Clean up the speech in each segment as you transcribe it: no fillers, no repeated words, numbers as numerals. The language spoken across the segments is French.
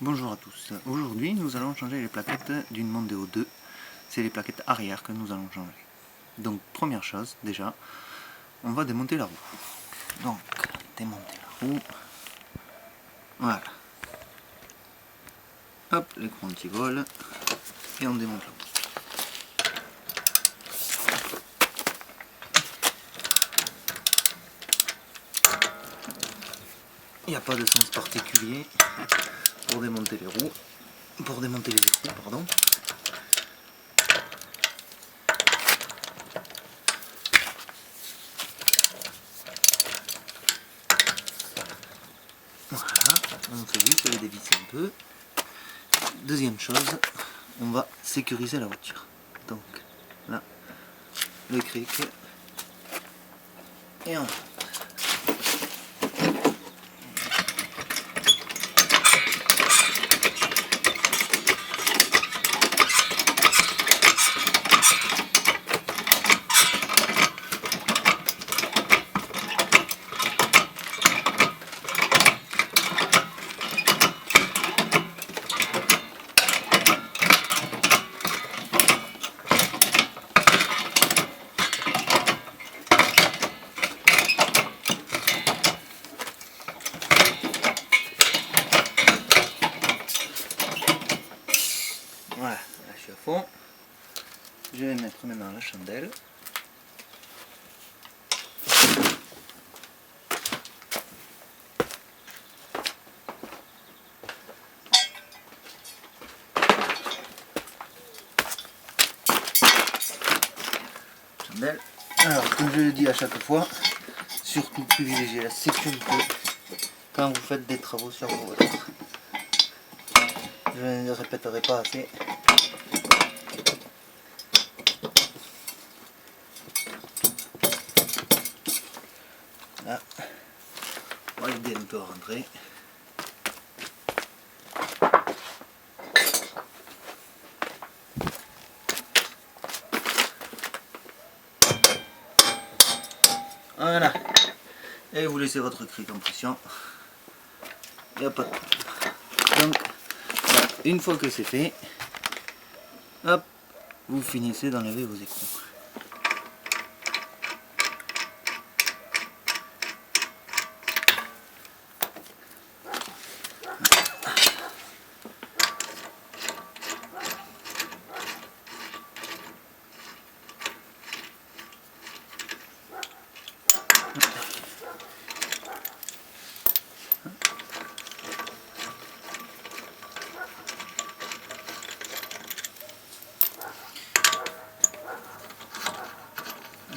Bonjour à tous. Aujourd'hui, nous allons changer les plaquettes d'une Mondeo 2. C'est les plaquettes arrière que nous allons changer. Donc, première chose, déjà, on va démonter la roue. Donc, démonter la roue. Voilà. Hop, l'écran anti-vol. Et on démonte la roue. Il n'y a pas de sens particulier pour démonter les roues. Pour démonter les écrous, pardon. Voilà, on fait juste les dévisser un peu. Deuxième chose, on va sécuriser la voiture. Donc là, le cric et on voilà, là je suis à fond. Je vais mettre maintenant la chandelle. Chandelle. Alors, comme je le dis à chaque fois, surtout privilégiez la sécurité quand vous faites des travaux sur vos voitures. Je ne le répéterai pas assez. Là, on va aider un peu à rentrer. Voilà. Et vous laissez votre cric en pression. Il n'y a pas de problème. Donc, voilà. Une fois que c'est fait, hop, vous finissez d'enlever vos écrous.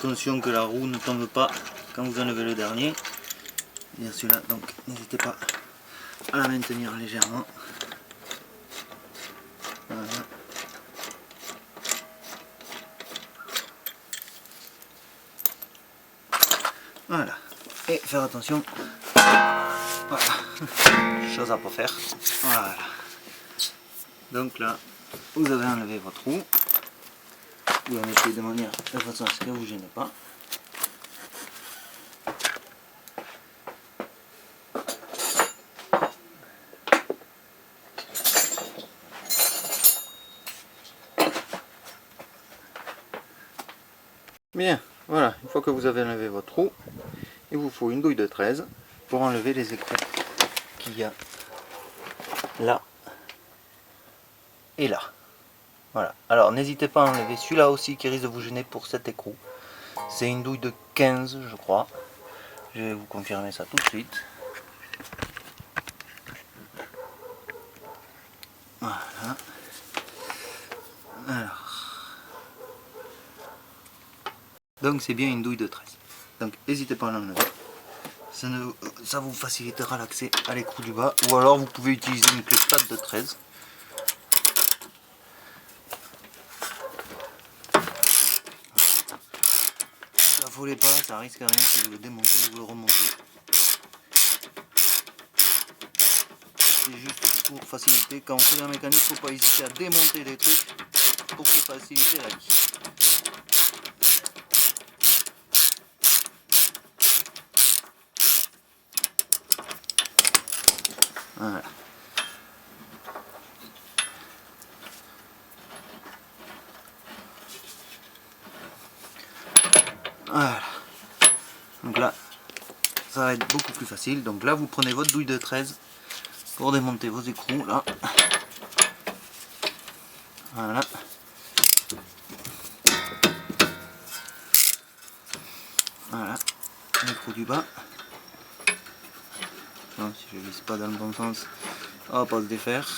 Attention que la roue ne tombe pas quand vous enlevez le dernier. Bien celui-là, donc n'hésitez pas à la maintenir légèrement. Voilà. Voilà. Et faire attention. Voilà. Chose à pas faire. Voilà. Donc là, vous avez enlevé votre roue. Vous la mettez de manière de façon à ce que vous ne gênez pas. Bien, voilà, une fois que vous avez enlevé votre roue, il vous faut une douille de 13 pour enlever les écrous qu'il y a là et là. Voilà, alors n'hésitez pas à enlever celui-là aussi qui risque de vous gêner pour cet écrou. C'est une douille de 15 je crois. Je vais vous confirmer ça tout de suite. Voilà. Alors. Donc c'est bien une douille de 13. Donc n'hésitez pas à l'enlever. Ça vous facilitera l'accès à l'écrou du bas. Ou alors vous pouvez utiliser une clé plate de 13. Affolez pas, ça risque à rien si vous le démontez ou vous le remontez. C'est juste pour faciliter. Quand on fait la mécanique, il ne faut pas hésiter à démonter les trucs pour se faciliter la vie. Voilà. va être beaucoup plus facile. Donc là, vous prenez votre douille de 13 pour démonter vos écrous, là. Voilà. Voilà, l'écrou du bas. Non, si je ne visse pas dans le bon sens, on va pas se défaire.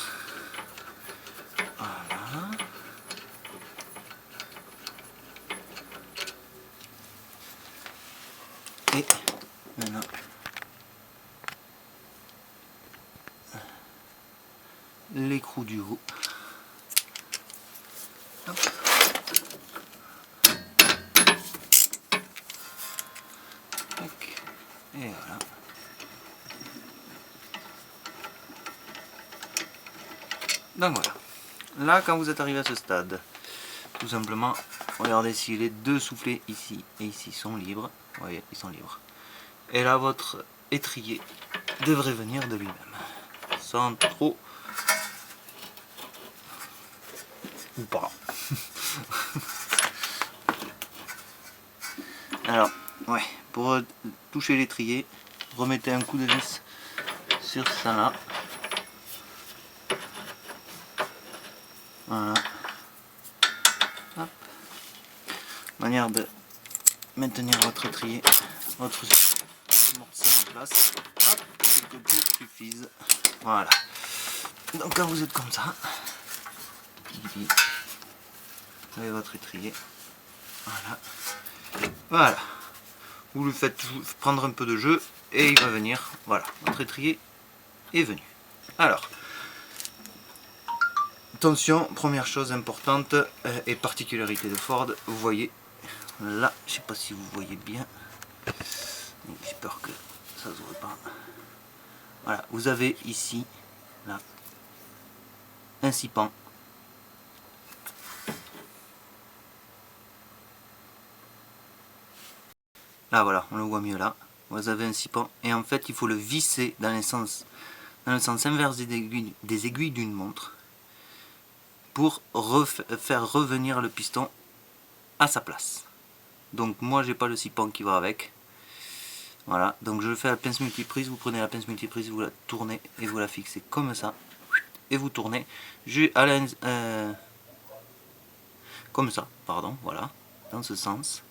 Voilà. Et maintenant, l'écrou du haut. Hop. Et voilà. Donc voilà. Là, quand vous êtes arrivé à ce stade, tout simplement, regardez si les deux soufflets ici et ici sont libres. Vous voyez, ils sont libres. Et là, votre étrier devrait venir de lui-même. Sans trop... ou pas. Alors, ouais, pour toucher l'étrier, remettez un coup de vis sur ça là. Voilà. Hop. Manière de maintenir votre étrier, votre mortier en place. Hop, quelques tours suffisent. Voilà. Donc quand vous êtes comme ça, vous avez votre étrier. Voilà. Voilà. Vous lui faites prendre un peu de jeu et il va venir. Voilà, votre étrier est venu. Alors, attention, première chose importante et particularité de Ford, vous voyez là, je sais pas si vous voyez bien, j'ai peur que ça se voit pas. Voilà, vous avez ici, là, un sipan. Là voilà, on le voit mieux là. Vous avez un sipan et en fait il faut le visser dans le sens inverse des aiguilles d'une montre pour faire revenir le piston à sa place. Donc moi j'ai pas le sipan qui va avec. Voilà, donc je fais la pince multiprise, vous prenez la pince multiprise, vous la tournez et vous la fixez comme ça. Et vous tournez comme ça, pardon, voilà, dans ce sens,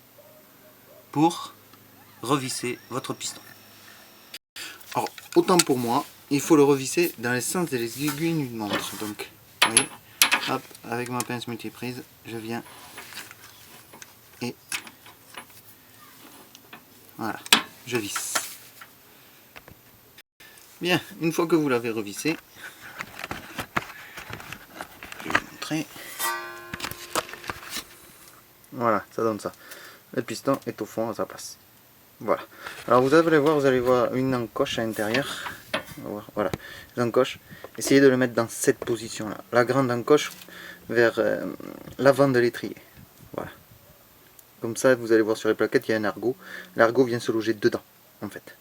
pour revisser votre piston. Alors, autant pour moi, il faut le revisser dans le sens des aiguilles d'une montre. Donc, vous voyez, hop, avec ma pince multiprise, je viens et voilà, je visse. Bien, une fois que vous l'avez revissé, je vais vous montrer. Voilà, ça donne ça. Le piston est au fond à sa place. Voilà. Alors vous allez voir une encoche à l'intérieur. Voilà, l'encoche. Essayez de le mettre dans cette position-là. La grande encoche vers l'avant de l'étrier. Voilà. Comme ça, vous allez voir sur les plaquettes, il y a un ergot. L'ergot vient se loger dedans, en fait.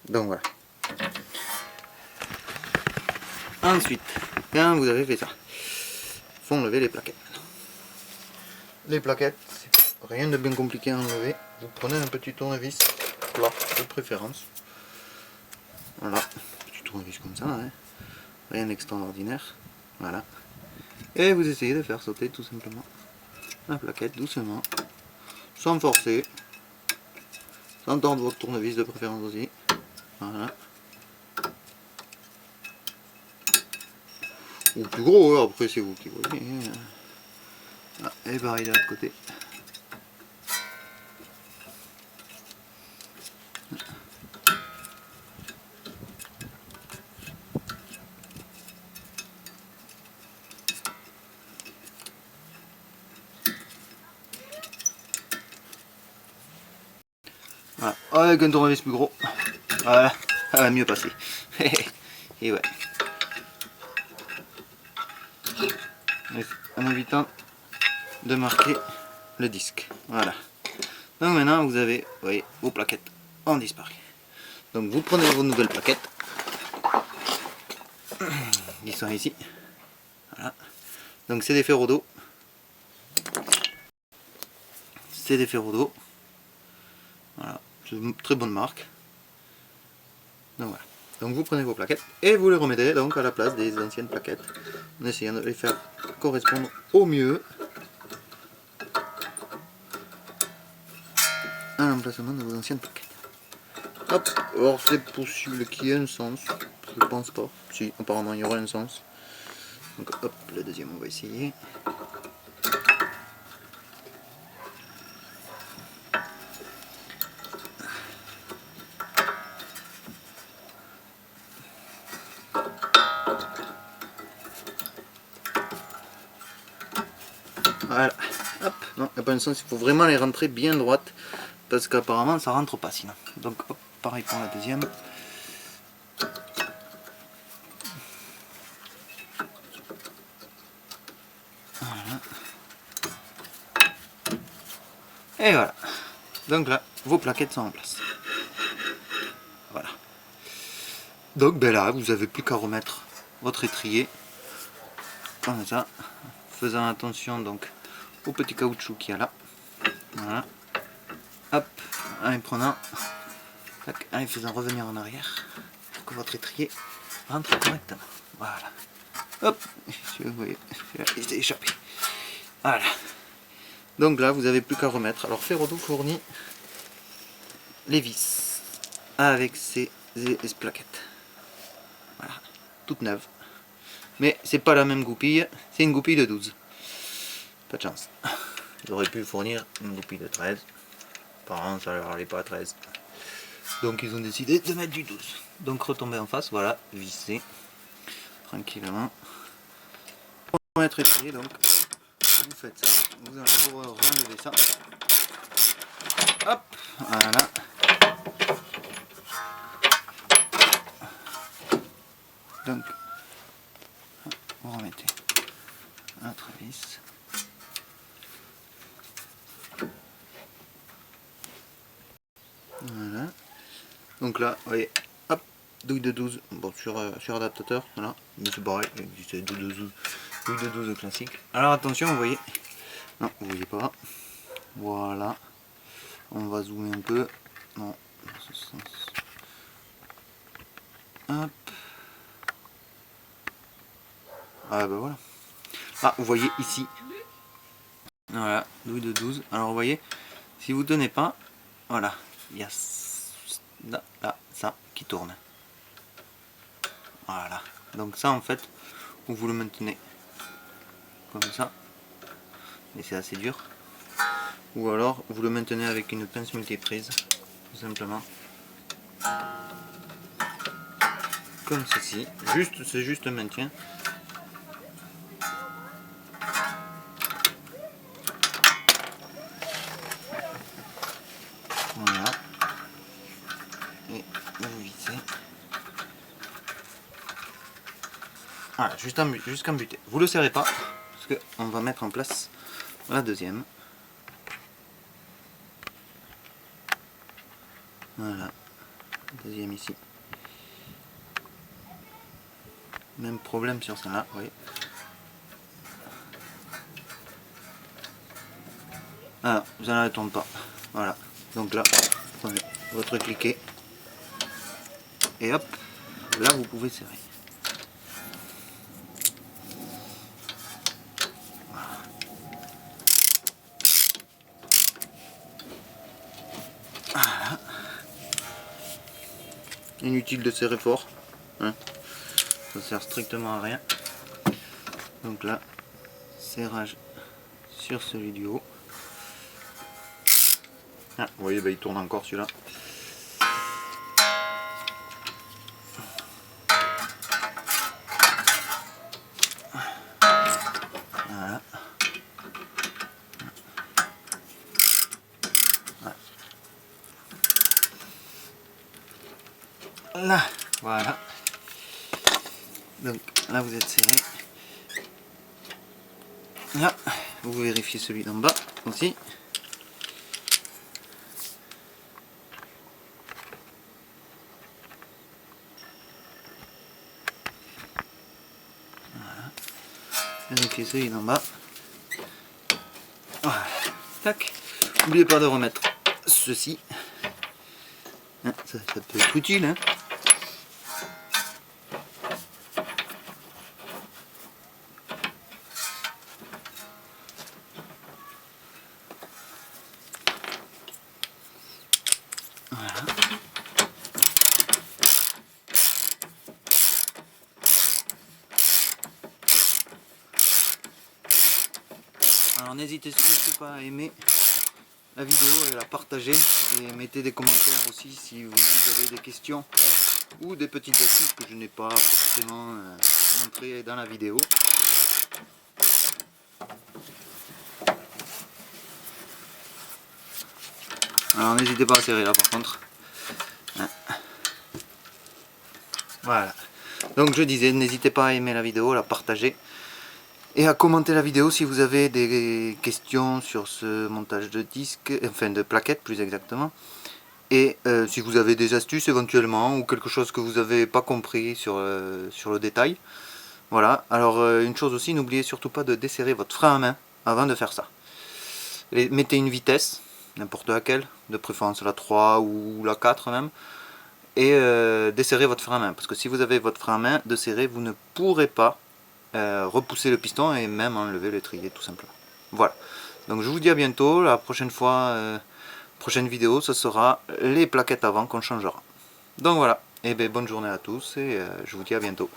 Donc voilà. Ensuite, quand vous avez fait ça, il faut enlever les plaquettes. Les plaquettes, c'est rien de bien compliqué à enlever. Vous prenez un petit tournevis plat de préférence. Voilà, petit tournevis comme ça, hein. Rien d'extraordinaire. Voilà. Et vous essayez de faire sauter tout simplement la plaquette doucement, sans forcer, sans tordre votre tournevis de préférence aussi. Voilà. Ou plus gros, hein, après c'est vous qui voyez. Ah, et pareil de l'autre côté. Voilà. Avec un tournevis plus gros, voilà, ça va mieux passer. Et ouais. En évitant de marquer le disque. Voilà. Donc maintenant vous avez, vous voyez, vos plaquettes ont disparu. Donc vous prenez vos nouvelles plaquettes qui sont ici. Voilà. Donc c'est des ferros d'eau. C'est des ferros d'eau. Voilà, c'est une très bonne marque. Donc voilà. Donc vous prenez vos plaquettes et vous les remettez donc à la place des anciennes plaquettes, en essayant de les faire correspondre au mieux à l'emplacement de vos anciennes plaquettes. Hop, alors c'est possible qu'il y ait un sens, je pense pas. Si, apparemment il y aurait un sens. Donc hop, le deuxième on va essayer. Voilà, hop, non, il n'y a pas un sens, il faut vraiment les rentrer bien droites, parce qu'apparemment ça rentre pas sinon. Donc hop, pareil pour la deuxième. Voilà. Et voilà. Donc là, vos plaquettes sont en place. Voilà. Donc ben là, vous n'avez plus qu'à remettre votre étrier comme ça, faisant attention donc au petit caoutchouc qu'il y a là. Voilà. Hop, en les prenant, en les faisant revenir en arrière pour que votre étrier rentre correctement. Voilà. Hop, si vous voyez, il s'est échappé. Voilà. Donc là, vous n'avez plus qu'à remettre. Alors Ferrodo fournit les vis avec ces plaquettes. Voilà, toutes neuves. Mais c'est pas la même goupille, c'est une goupille de 12. Pas de chance. Ils auraient pu fournir une goupille de 13. Apparemment ça leur allait pas à 13. Donc ils ont décidé de mettre du 12. Donc retomber en face, voilà, visser tranquillement. Pour mettre étrier, donc vous faites ça, vous renlevez ça. Hop, voilà. Donc vous remettez votre vis. Voilà. Donc là, vous voyez, hop, douille de 12, bon, sur adaptateur, voilà, mais c'est pareil, il existe douille de 12 classique. Alors attention, vous voyez, non, vous voyez pas, voilà, on va zoomer un peu, non, dans ce sens, hop, ah bah voilà, ah, vous voyez ici, voilà, douille de 12, alors vous voyez, si vous tenez pas, voilà, il y a là, ça qui tourne. Voilà. Donc ça en fait, vous le maintenez comme ça. Mais c'est assez dur. Ou alors vous le maintenez avec une pince multiprise. Tout simplement. Comme ceci. C'est juste un maintien. Voilà. Et vous vissez. Voilà, jusqu'en buté. Vous le serrez pas, parce qu'on va mettre en place la deuxième. Voilà. Deuxième ici. Même problème sur celle-là, vous voyez. Voilà, vous n'en retourne pas. Voilà. Donc là, vous prenez votre cliquet. Et hop, là vous pouvez serrer. Voilà. Inutile de serrer fort, hein. Ça sert strictement à rien. Donc là, serrage sur celui du haut. Ah, vous voyez, bah, il tourne encore celui-là. Voilà. Là, voilà. Donc là vous êtes serré. Là, vous vérifiez celui d'en bas aussi. Voilà. Vérifiez celui d'en bas. Voilà. Tac. N'oubliez pas de remettre ceci. Hein, ça peut être utile. Hein. Alors n'hésitez surtout pas à aimer la vidéo et à la partager, et mettez des commentaires aussi si vous avez des questions ou des petites astuces que je n'ai pas forcément montrées dans la vidéo. Alors n'hésitez pas à serrer là par contre. Voilà. Donc je disais, n'hésitez pas à aimer la vidéo, à la partager et à commenter la vidéo si vous avez des questions sur ce montage de disque, enfin de plaquettes plus exactement. Et si vous avez des astuces éventuellement ou quelque chose que vous n'avez pas compris sur le détail. Voilà. Alors une chose aussi, n'oubliez surtout pas de desserrer votre frein à main avant de faire ça. Et mettez une vitesse, n'importe laquelle, de préférence la 3 ou la 4 même. Et desserrez votre frein à main, parce que si vous avez votre frein à main desserré, vous ne pourrez pas repousser le piston et même enlever l'étrier tout simplement. Voilà, donc je vous dis à bientôt. La prochaine fois, prochaine vidéo, ce sera les plaquettes avant qu'on changera. Donc voilà, et bien bonne journée à tous et je vous dis à bientôt.